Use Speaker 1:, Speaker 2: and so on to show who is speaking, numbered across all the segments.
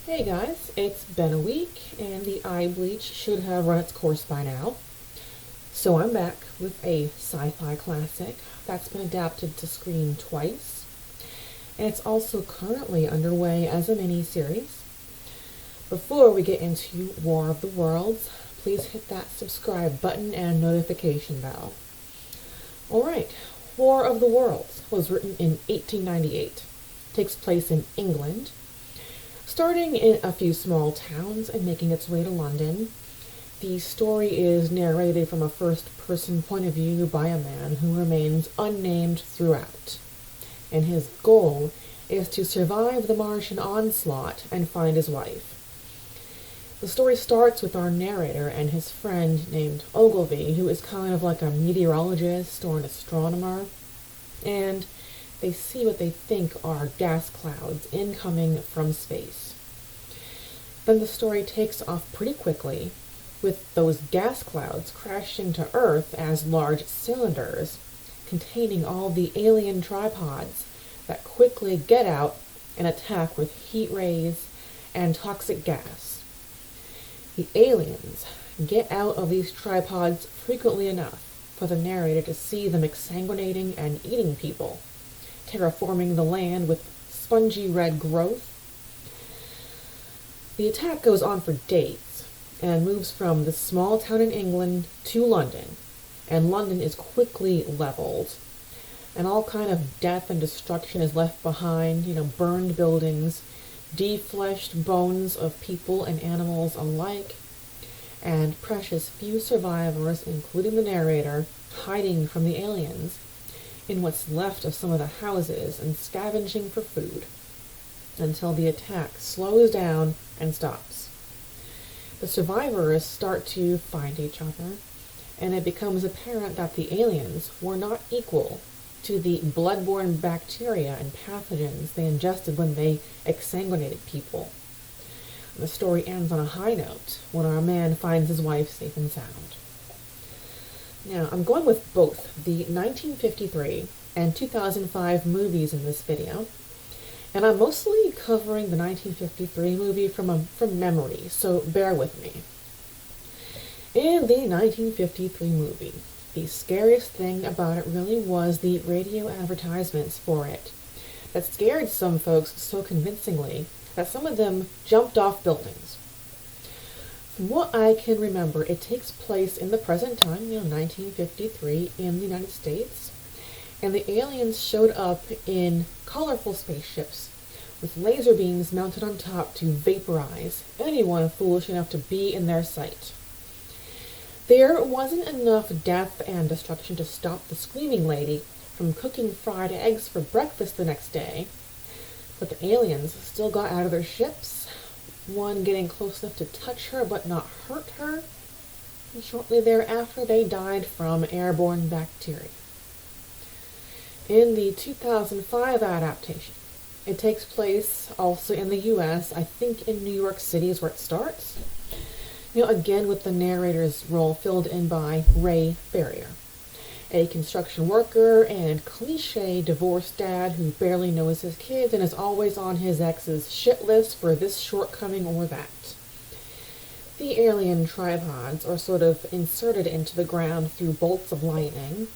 Speaker 1: Hey guys, it's been a week and the eye bleach should have run its course by now. So I'm back with a sci-fi classic that's been adapted to screen twice. And it's also currently underway as a mini-series. Before we get into War of the Worlds, please hit that subscribe button and notification bell. Alright, War of the Worlds was written in 1898. Takes place in England. Starting in a few small towns and making its way to London, the story is narrated from a first-person point of view by a man who remains unnamed throughout. And his goal is to survive the Martian onslaught and find his wife. The story starts with our narrator and his friend named Ogilvy, who is kind of like a meteorologist or an astronomer, and they see what they think are gas clouds incoming from space. Then the story takes off pretty quickly, with those gas clouds crashing to Earth as large cylinders containing all the alien tripods that quickly get out and attack with heat rays and toxic gas. The aliens get out of these tripods frequently enough for the narrator to see them exsanguinating and eating people, terraforming the land with spongy red growth. The attack goes on for days and moves from the small town in England to London, and London is quickly leveled, and all kind of death and destruction is left behind, burned buildings, defleshed bones of people and animals alike, and precious few survivors, including the narrator, hiding from the aliens in what's left of some of the houses and scavenging for food until the attack slows down and stops. The survivors start to find each other, and it becomes apparent that the aliens were not equal to the blood-borne bacteria and pathogens they ingested when they exsanguinated people. The story ends on a high note when our man finds his wife safe and sound. Now, I'm going with both the 1953 and 2005 movies in this video, and I'm mostly covering the 1953 movie from memory, so bear with me. In the 1953 movie, the scariest thing about it really was the radio advertisements for it that scared some folks so convincingly that some of them jumped off buildings. From what I can remember, it takes place in the present time, 1953, in the United States, and the aliens showed up in colorful spaceships with laser beams mounted on top to vaporize anyone foolish enough to be in their sight. There wasn't enough death and destruction to stop the screaming lady from cooking fried eggs for breakfast the next day, but the aliens still got out of their ships, one getting close enough to touch her but not hurt her, and shortly thereafter they died from airborne bacteria. In the 2005 adaptation, it takes place also in the U.S., I think in New York City is where it starts, again with the narrator's role filled in by Ray Ferrier, a construction worker and cliché divorced dad who barely knows his kids and is always on his ex's shit list for this shortcoming or that. The alien tripods are sort of inserted into the ground through bolts of lightning.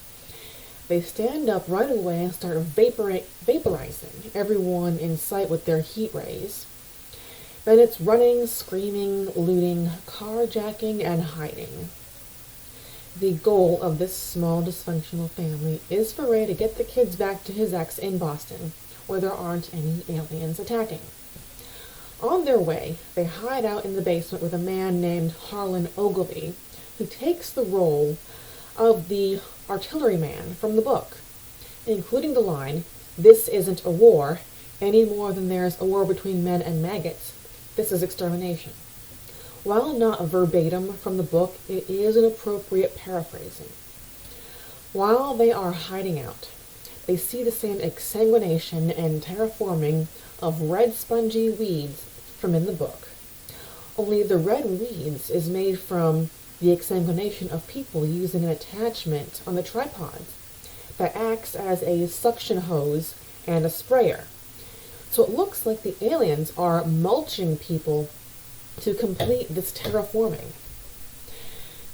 Speaker 1: They stand up right away and start vaporizing everyone in sight with their heat rays. Then it's running, screaming, looting, carjacking, and hiding. The goal of this small dysfunctional family is for Ray to get the kids back to his ex in Boston, where there aren't any aliens attacking. On their way, they hide out in the basement with a man named Harlan Ogilvy, who takes the role of the artilleryman from the book, including the line, "This isn't a war, any more than there's a war between men and maggots. This is extermination." While not verbatim from the book, it is an appropriate paraphrasing. While they are hiding out, they see the same exsanguination and terraforming of red spongy weeds from in the book. Only the red weeds is made from the exsanguination of people using an attachment on the tripods that acts as a suction hose and a sprayer. So it looks like the aliens are mulching people to complete this terraforming.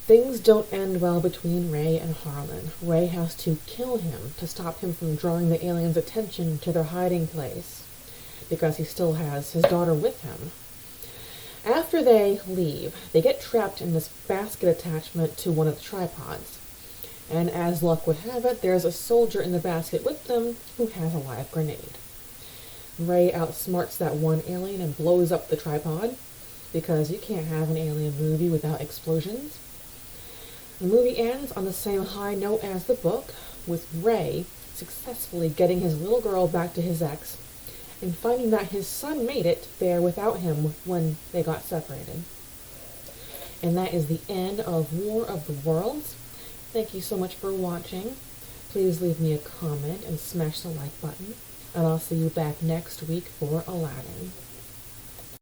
Speaker 1: Things don't end well between Ray and Harlan. Ray has to kill him to stop him from drawing the aliens' attention to their hiding place, because he still has his daughter with him. After they leave, they get trapped in this basket attachment to one of the tripods. And as luck would have it, there's a soldier in the basket with them who has a live grenade. Ray outsmarts that one alien and blows up the tripod, because you can't have an alien movie without explosions. The movie ends on the same high note as the book, with Ray successfully getting his little girl back to his ex, and finding that his son made it there without him when they got separated. And that is the end of War of the Worlds. Thank you so much for watching. Please leave me a comment and smash the like button. And I'll see you back next week for Aladdin.